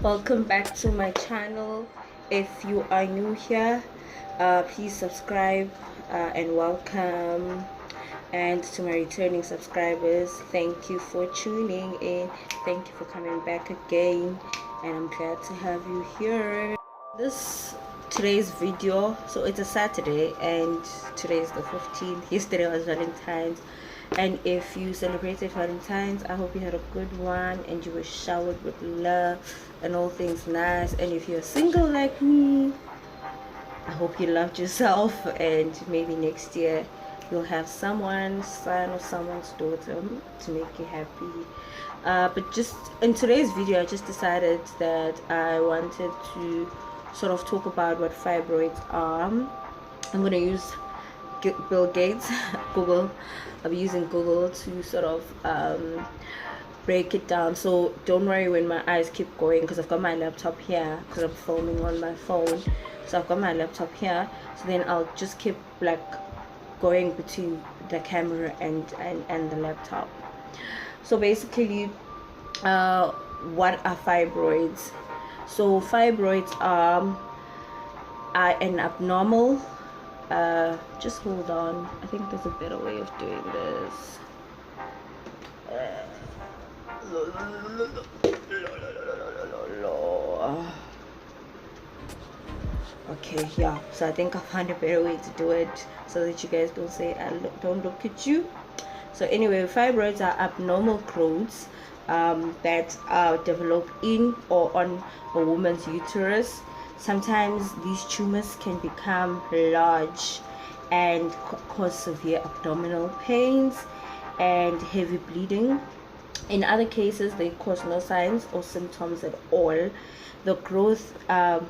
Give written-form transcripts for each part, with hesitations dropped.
Welcome back to my channel. If you are new here, please subscribe and welcome. And to my returning subscribers, thank you for tuning in. Thank you for coming back again, and I'm glad to have you here. Today's video, so it's a Saturday and today is the 15th. Yesterday was Valentine's, and if you celebrated Valentine's, I hope you had a good one and you were showered with love and all things nice. And if you're single like me, I hope you loved yourself, and maybe next year you'll have someone's son or someone's daughter to make you happy. But just in today's video, I just decided that I wanted to sort of talk about what fibroids are. I'm going to use Bill Gates Google. I'll be using Google to sort of break it down, so don't worry when my eyes keep going, because I've got my laptop here because I'm filming on my phone. So I've got my laptop here, so then I'll just keep like going between the camera and the laptop. So basically, what are fibroids? So fibroids are an abnormal, just hold on, I think there's a better way of doing this. Okay, yeah, so I think I found a better way to do it so that you guys don't say I don't look at you. So anyway, fibroids are abnormal growths that are developed in or on a woman's uterus. Sometimes these tumors can become large and cause severe abdominal pains and heavy bleeding. In other cases, they cause no signs or symptoms at all. The growth are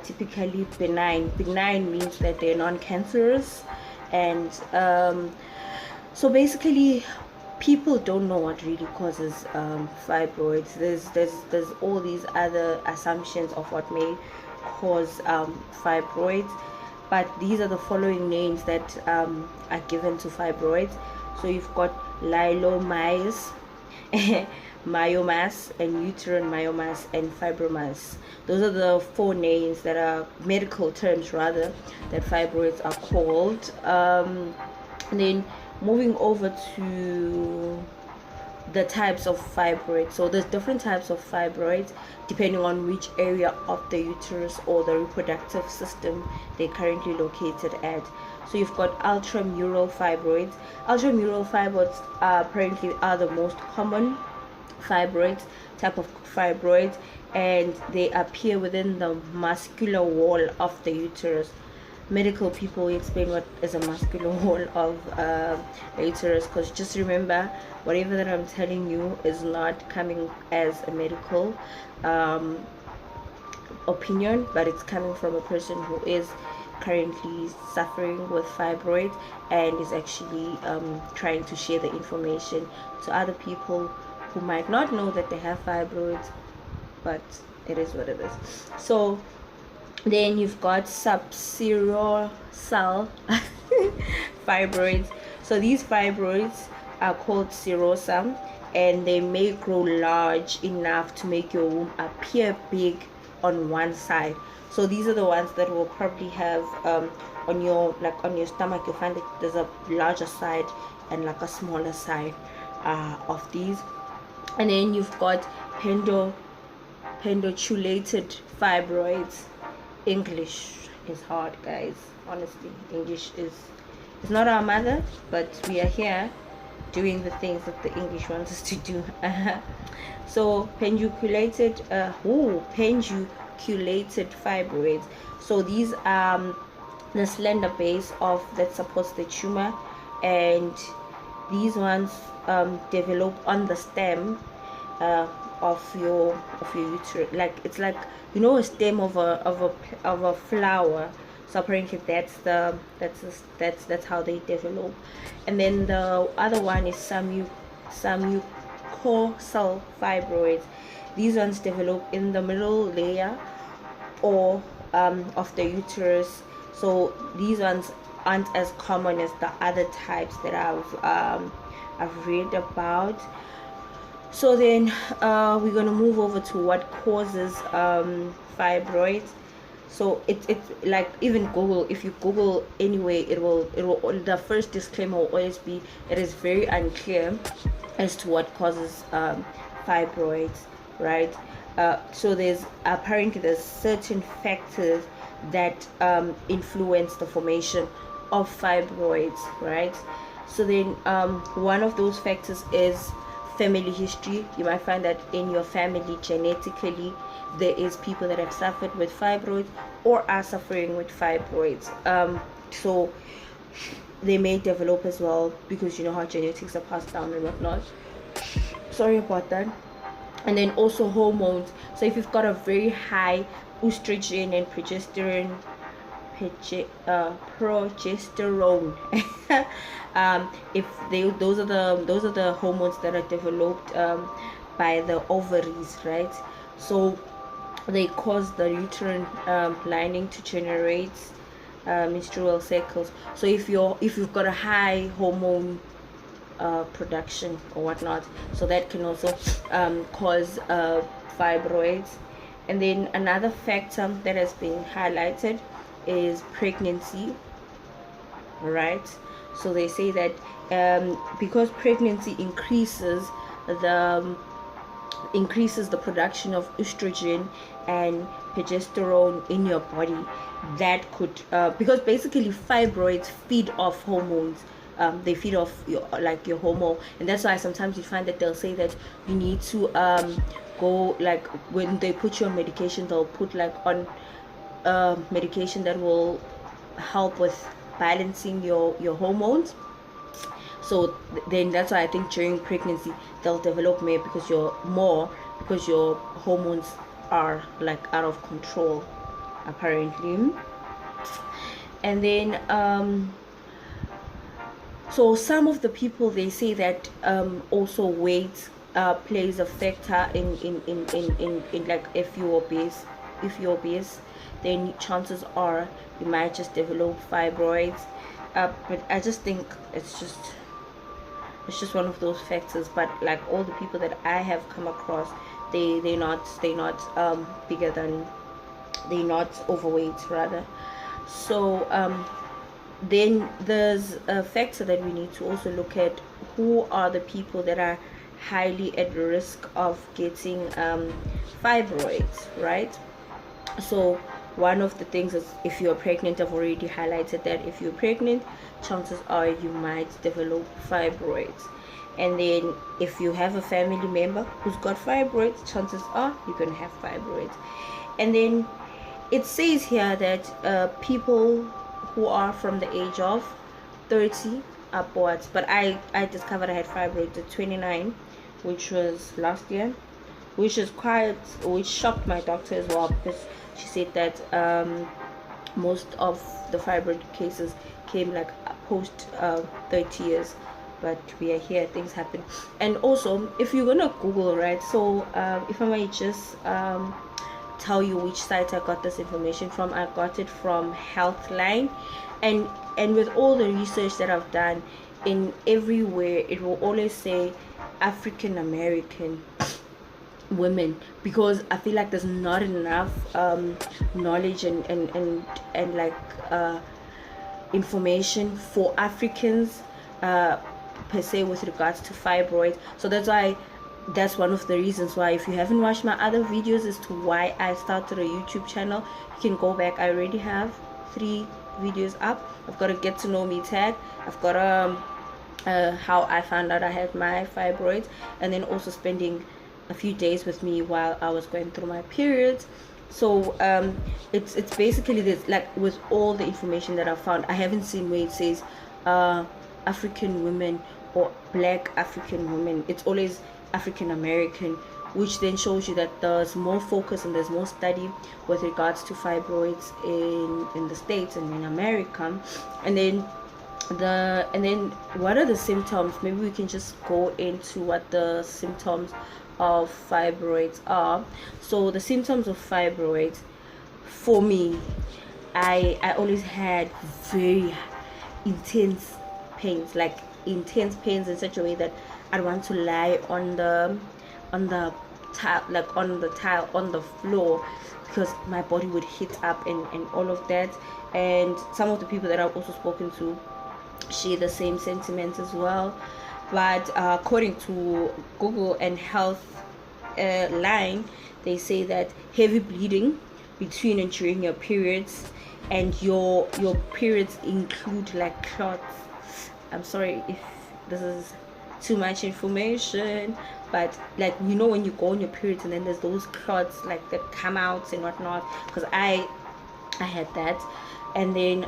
typically benign. Benign means that they're non-cancerous, and so basically people don't know what really causes fibroids. There's all these other assumptions of what may cause fibroids, but these are the following names that are given to fibroids. So you've got leiomyas, myomas, and uterine myomas, and fibromas. Those are the four names that are medical terms rather that fibroids are called. And then moving over to the types of fibroids. So there's different types of fibroids depending on which area of the uterus or the reproductive system they're currently located at. So you've got ultramural fibroids. Ultramural fibroids apparently are the most common type of fibroids, and they appear within the muscular wall of the uterus. Medical people will explain what is a muscular wall of the uterus, because just remember, whatever that I'm telling you is not coming as a medical opinion, but it's coming from a person who is currently suffering with fibroids and is actually trying to share the information to other people who might not know that they have fibroids, but it is what it is. So then you've got subserosal fibroids. So these fibroids are called serosa, and they may grow large enough to make your womb appear big on one side. So these are the ones that will probably have on your stomach, you'll find that there's a larger side and like a smaller side of these. And then you've got pendulated fibroids. English is hard, guys. Honestly, English is not our mother, but we are here doing the things that the English wants us to do. So pendulated fibroids. So these are the slender base that supports the tumor, and these ones develop on the stem of your uterus. Like it's like, you know, a stem of a flower. So apparently that's how they develop. And then the other one is mucosal fibroids. These ones develop in the middle layer or of the uterus. So these ones aren't as common as the other types that I've read about. So then we're going to move over to what causes fibroids. So it's like, even Google, if you Google anyway, it will the first disclaimer will always be, it is very unclear as to what causes fibroids, right? So there's certain factors that influence the formation of fibroids, right? So then one of those factors is family history. You might find that in your family, genetically, there is people that have suffered with fibroids or are suffering with fibroids. So they may develop as well, because you know how genetics are passed down and whatnot. Sorry about that. And then also hormones. So if you've got a very high estrogen and progesterone, if those are the hormones that are developed by the ovaries, right? So they cause the uterine lining to generate menstrual cycles. So if you've got a high hormone production or whatnot, so that can also cause fibroids. And then another factor that has been highlighted is pregnancy, right? So they say that because pregnancy increases the production of estrogen and progesterone in your body, that could because basically fibroids feed off hormones. They feed off your hormone, and that's why sometimes you find that they'll say that you need to go, like when they put you on medication, they'll put like on medication that will help with balancing your hormones. So then that's why I think during pregnancy they'll develop because your hormones are like out of control, apparently. And then so some of the people, they say that also weight plays a factor in like, if you're obese, then chances are you might just develop fibroids. But I just think it's just one of those factors. But like all the people that I have come across, they're not bigger than, they're not overweight rather. So then there's a factor that we need to also look at: who are the people that are highly at risk of getting fibroids, right? So one of the things is, if you're pregnant, I've already highlighted that if you're pregnant, chances are you might develop fibroids. And then if you have a family member who's got fibroids, chances are you're going to have fibroids. And then it says here that people who are from the age of 30 upwards, but I discovered I had fibroids at 29, which was last year, which shocked my doctor as well, because she said that most of the fibroid cases came like post 30 years. But we are here, things happen. And also, if you're gonna Google, right, so if I might just tell you which site I got this information from. I got it from Healthline, and with all the research that I've done, in everywhere it will always say African American women, because I feel like there's not enough knowledge and like information for Africans per se with regards to fibroids. So that's one of the reasons why, if you haven't watched my other videos as to why I started a YouTube channel, you can go back. I already have 3 videos up. I've got a get to know me tag, I've got how I found out I had my fibroids, and then also spending a few days with me while I was going through my periods. So it's basically this, like with all the information that I found, I haven't seen where it says African women or black African women. It's always African American, which then shows you that there's more focus and there's more study with regards to fibroids in the States and in America. And then what are the symptoms? Maybe we can just go into what the symptoms of fibroids are. So the symptoms of fibroids, for me, I always had very intense pains in such a way that I'd want to lie on the tile, like on the tile on the floor, because my body would hit up and all of that. And some of the people that I've also spoken to share the same sentiments as well. But according to Google and Health Line, they say that heavy bleeding between and during your periods, and your periods include like clots. I'm sorry if this is too much information, but like, you know, when you go on your periods and then there's those clots like that come out and whatnot, because I had that. And then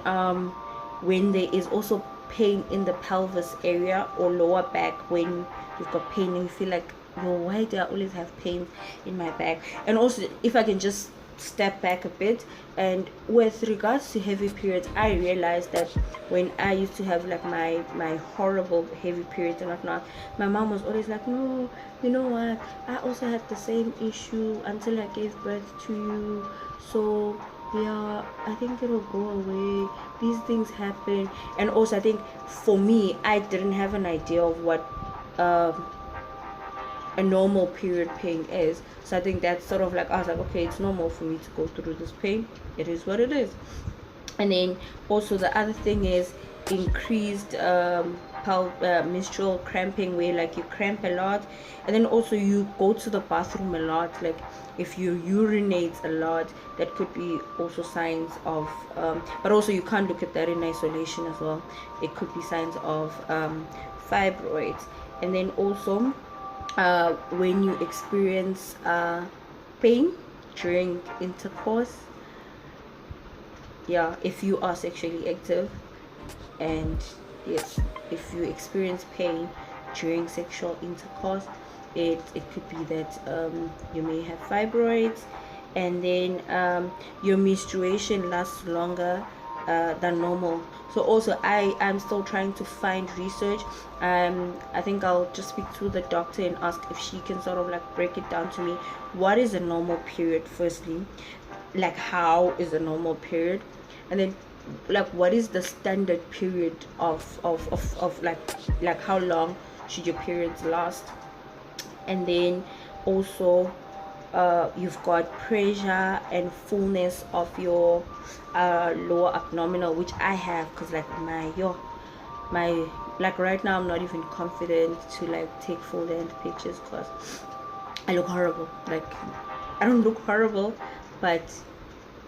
when there is also pain in the pelvis area or lower back, when you've got pain and you feel like, yo, why do I always have pain in my back? And also, if I can just step back a bit, and with regards to heavy periods, I realized that when I used to have like my horrible heavy periods and whatnot, my mom was always like, no, you know what, I also had the same issue until I gave birth to you, so yeah, I think it'll go away, these things happen. And also, I think for me, I didn't have an idea of what a normal period pain is. So I think that's sort of like, I was like, okay, it's normal for me to go through this pain, it is what it is. And then also the other thing is increased menstrual cramping, where like you cramp a lot, and then also you go to the bathroom a lot, like if you urinate a lot, that could be also signs of but also you can't look at that in isolation as well, it could be signs of fibroids. And then also when you experience pain during intercourse, yeah, if you are sexually active, and yes, if you experience pain during sexual intercourse, it could be that you may have fibroids. And then your menstruation lasts longer than normal. So also I'm still trying to find research. I think I'll just speak to the doctor and ask if she can sort of like break it down to me. What is a normal period, firstly, like how is a normal period, and then like what is the standard period of like how long should your periods last. And then also you've got pressure and fullness of your lower abdominal, which I have, because like my like right now I'm not even confident to like take full length pictures because I look horrible. Like, I don't look horrible, but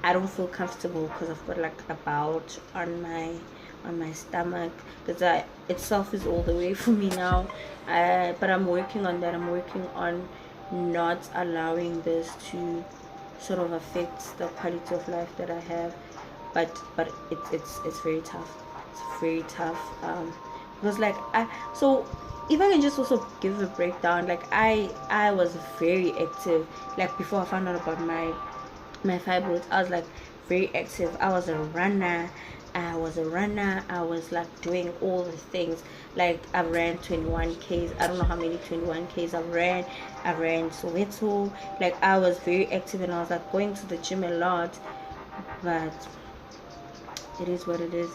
I don't feel comfortable because I've got like a bulge on my stomach, because that itself is all the way for me now. But I'm working on that. I'm working on not allowing this to sort of affect the quality of life that I have. But it's very tough. It's very tough. Because like so if I can just also give a breakdown, like I was very active, like before I found out about my fibroids. I was like very active. I was a runner. I was like doing all the things. Like I ran 21Ks. I don't know how many 21Ks I ran. I ran Soweto. Like I was very active, and I was like going to the gym a lot. But it is what it is.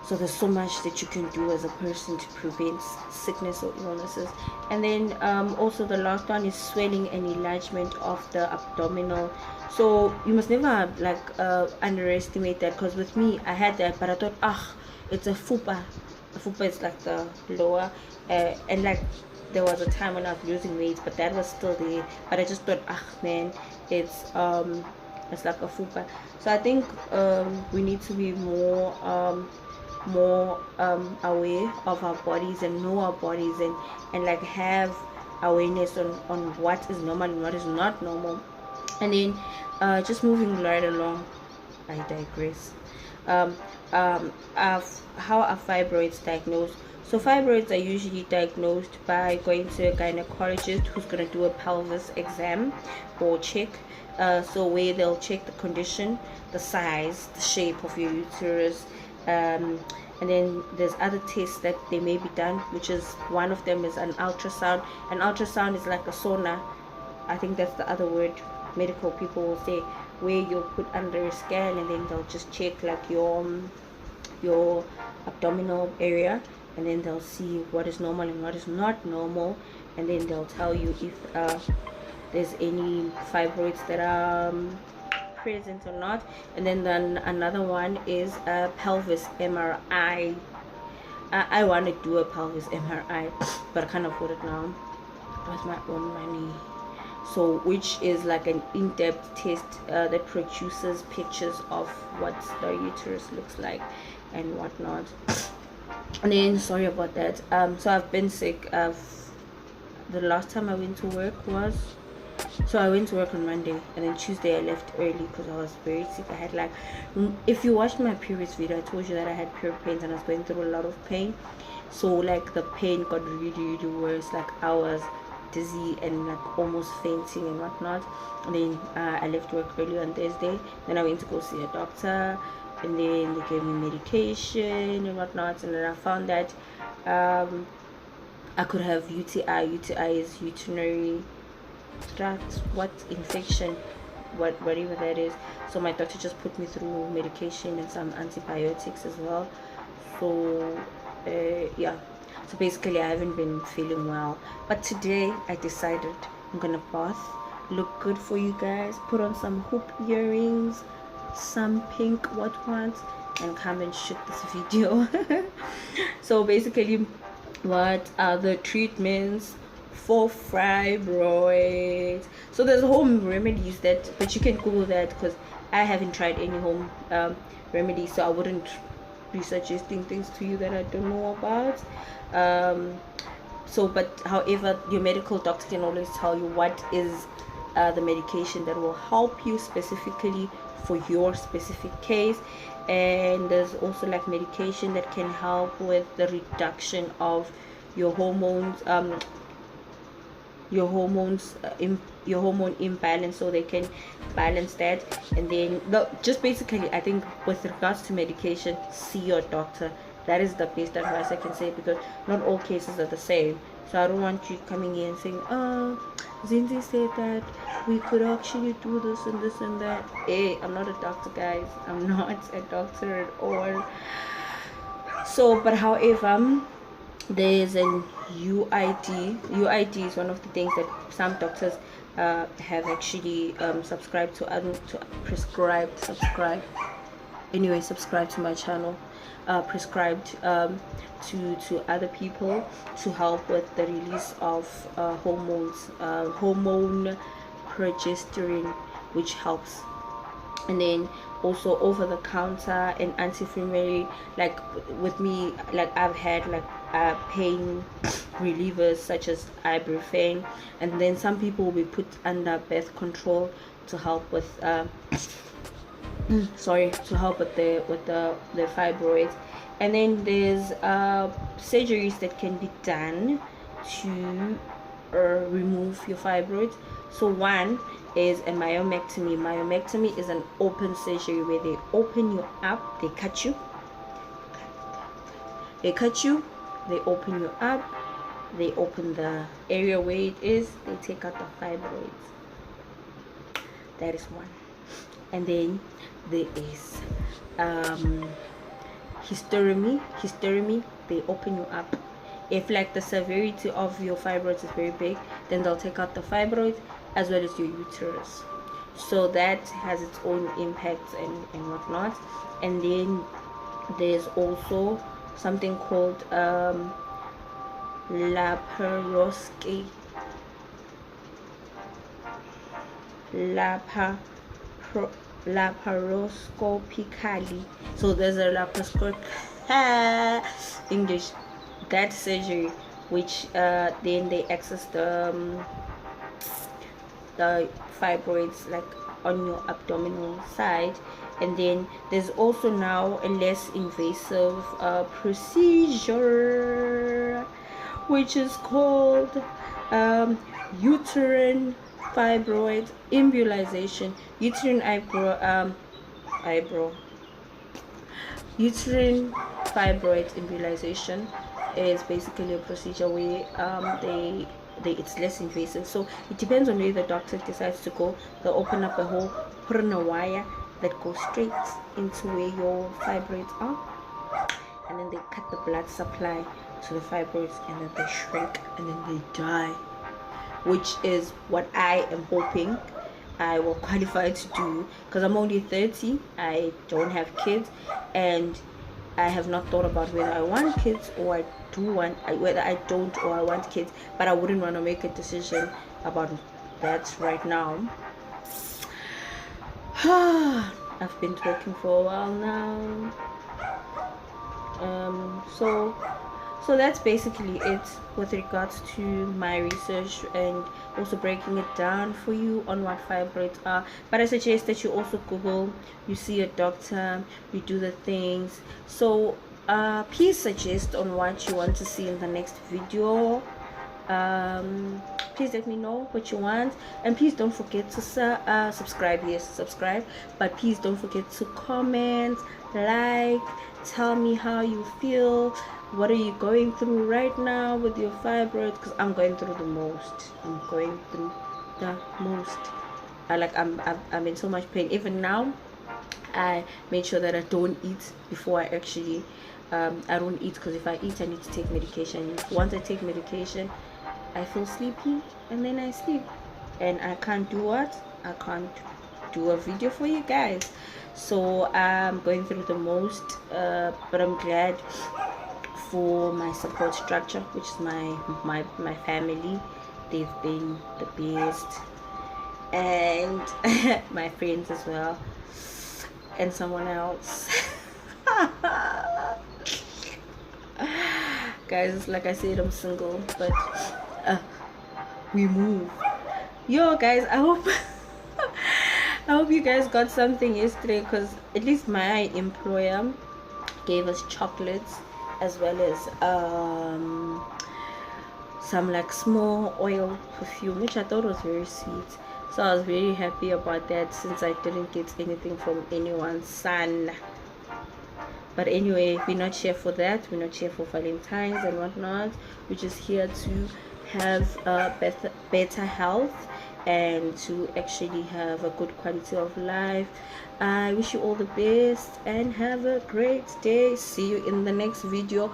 So there's so much that you can do as a person to prevent sickness or illnesses. And then also the last one is swelling and enlargement of the abdominal. So you must never like underestimate that, because with me I had that, but I thought, it's a fupa. A fupa is like the lower, and like there was a time when I was losing weight, but that was still there. But I just thought, man, it's like a fupa. So I think we need to be more aware of our bodies and know our bodies, and like have awareness on what is normal and what is not normal. And then just moving right along, I digress. How are fibroids diagnosed? So fibroids are usually diagnosed by going to a gynecologist who's going to do a pelvis exam or check. So where they'll check the condition, the size, the shape of your uterus, and then there's other tests that they may be done, which is one of them is an ultrasound. An ultrasound is like a sauna. I think that's the other word medical people will say, where you'll put under a scan and then they'll just check like your abdominal area, and then they'll see what is normal and what is not normal. and then they'll tell you if there's any fibroids that are present or not. And then another one is a pelvis MRI. I want to do a pelvis MRI, but I can't afford it now with my own money. So which is like an in-depth test that produces pictures of what the uterus looks like and whatnot. And then sorry about that. So I've been sick. The last time I went to work was, so I went to work on Monday, and then Tuesday I left early because I was very sick. I had like, if you watched my previous video, I told you that I had period pains and I was going through a lot of pain. So like the pain got really worse. Like I was dizzy and like almost fainting and whatnot. And then I left work early on Thursday. Then I went to go see a doctor, and then they gave me medication and whatnot. And then I found that I could have UTI. UTI is urinary tract infection, whatever that is. So my doctor just put me through medication and some antibiotics as well. So yeah, so basically I haven't been feeling well, but today I decided I'm gonna bath, look good for you guys, put on some hoop earrings, some pink what, and come and shoot this video. So basically, what are the treatments for fibroids? So there's home remedies that, but you can Google that because I haven't tried any home remedies, so I wouldn't be suggesting things to you that I don't know about. So but however, your medical doctor can always tell you what is the medication that will help you specifically for your specific case. And there's also like medication that can help with the reduction of your hormones, your hormone imbalance, so they can balance that. And then just basically, I think with regards to medication, see your doctor. That is the best advice I can say, because not all cases are the same. So I don't want you coming in and saying, oh, Zinzi said that we could actually do this and this and that. Hey, I'm not a doctor, guys. I'm not a doctor at all. So but however, there's an UID. UID is one of the things that some doctors have actually subscribed to subscribe to my channel, prescribed to other people to help with the release of hormones, hormone progesterone, which helps. And then also over the counter and anti-inflammatory, like with me, like I've had like pain relievers such as ibuprofen, and then some people will be put under birth control to help with to help with the fibroids. And then there's surgeries that can be done to remove your fibroids. So one is a myomectomy. Myomectomy is an open surgery where they open you up, they cut you, they open you up, they open the area where it is, they take out the fibroids. That is one. And then there is hysterectomy. They open you up. If like the severity of your fibroids is very big, then they'll take out the fibroids as well as your uterus. So that has its own impacts and whatnot. And then there's also something called laparoscopy. Laparoscopically. So there's a laparoscopic English, that surgery, which then they access the fibroids like on your abdominal side. And then there's also now a less invasive procedure which is called uterine fibroid embolization. Uterine fibroid embolization is basically a procedure where it's less invasive. So it depends on where the doctor decides to go. They'll open up a hole, put in a wire that goes straight into where your fibroids are, and then they cut the blood supply to the fibroids, and then they shrink, and then they die. which is what I am hoping I will qualify to do, because I'm only 30. I don't have kids, and I have not thought about whether I want kids or I do want, whether I don't or I want kids, but I wouldn't want to make a decision about that right now. I've been talking for a while now. So that's basically it with regards to my research, and also breaking it down for you on what fibroids are. But I suggest that you also Google, you see a doctor, you do the things. So please suggest on what you want to see in the next video. Please let me know what you want, and please don't forget to subscribe. Yes, subscribe, but please don't forget to comment, like, tell me how you feel. What are you going through right now with your fibroids? Because I'm going through the most. I'm in so much pain. Even now, I made sure that I don't eat before I actually I don't eat, because if I eat I need to take medication. Once I take medication I feel sleepy, and then I sleep, and I can't do what? I can't do a video for you guys. So I'm going through the most, but I'm glad for my support structure, which is my family. They've been the best, and my friends as well, and someone else. Guys, like I said, I'm single, but we move. Yo guys, I hope I hope you guys got something yesterday, because at least my employer gave us chocolates, as well as some like small oil perfume, which I thought was very sweet. So I was very happy about that, since I didn't get anything from anyone's son. But anyway, we're not here for that. We're not here for Valentine's and whatnot. We're just here to have better health, and to actually have a good quality of life. I wish you all the best and have a great day. See you in the next video.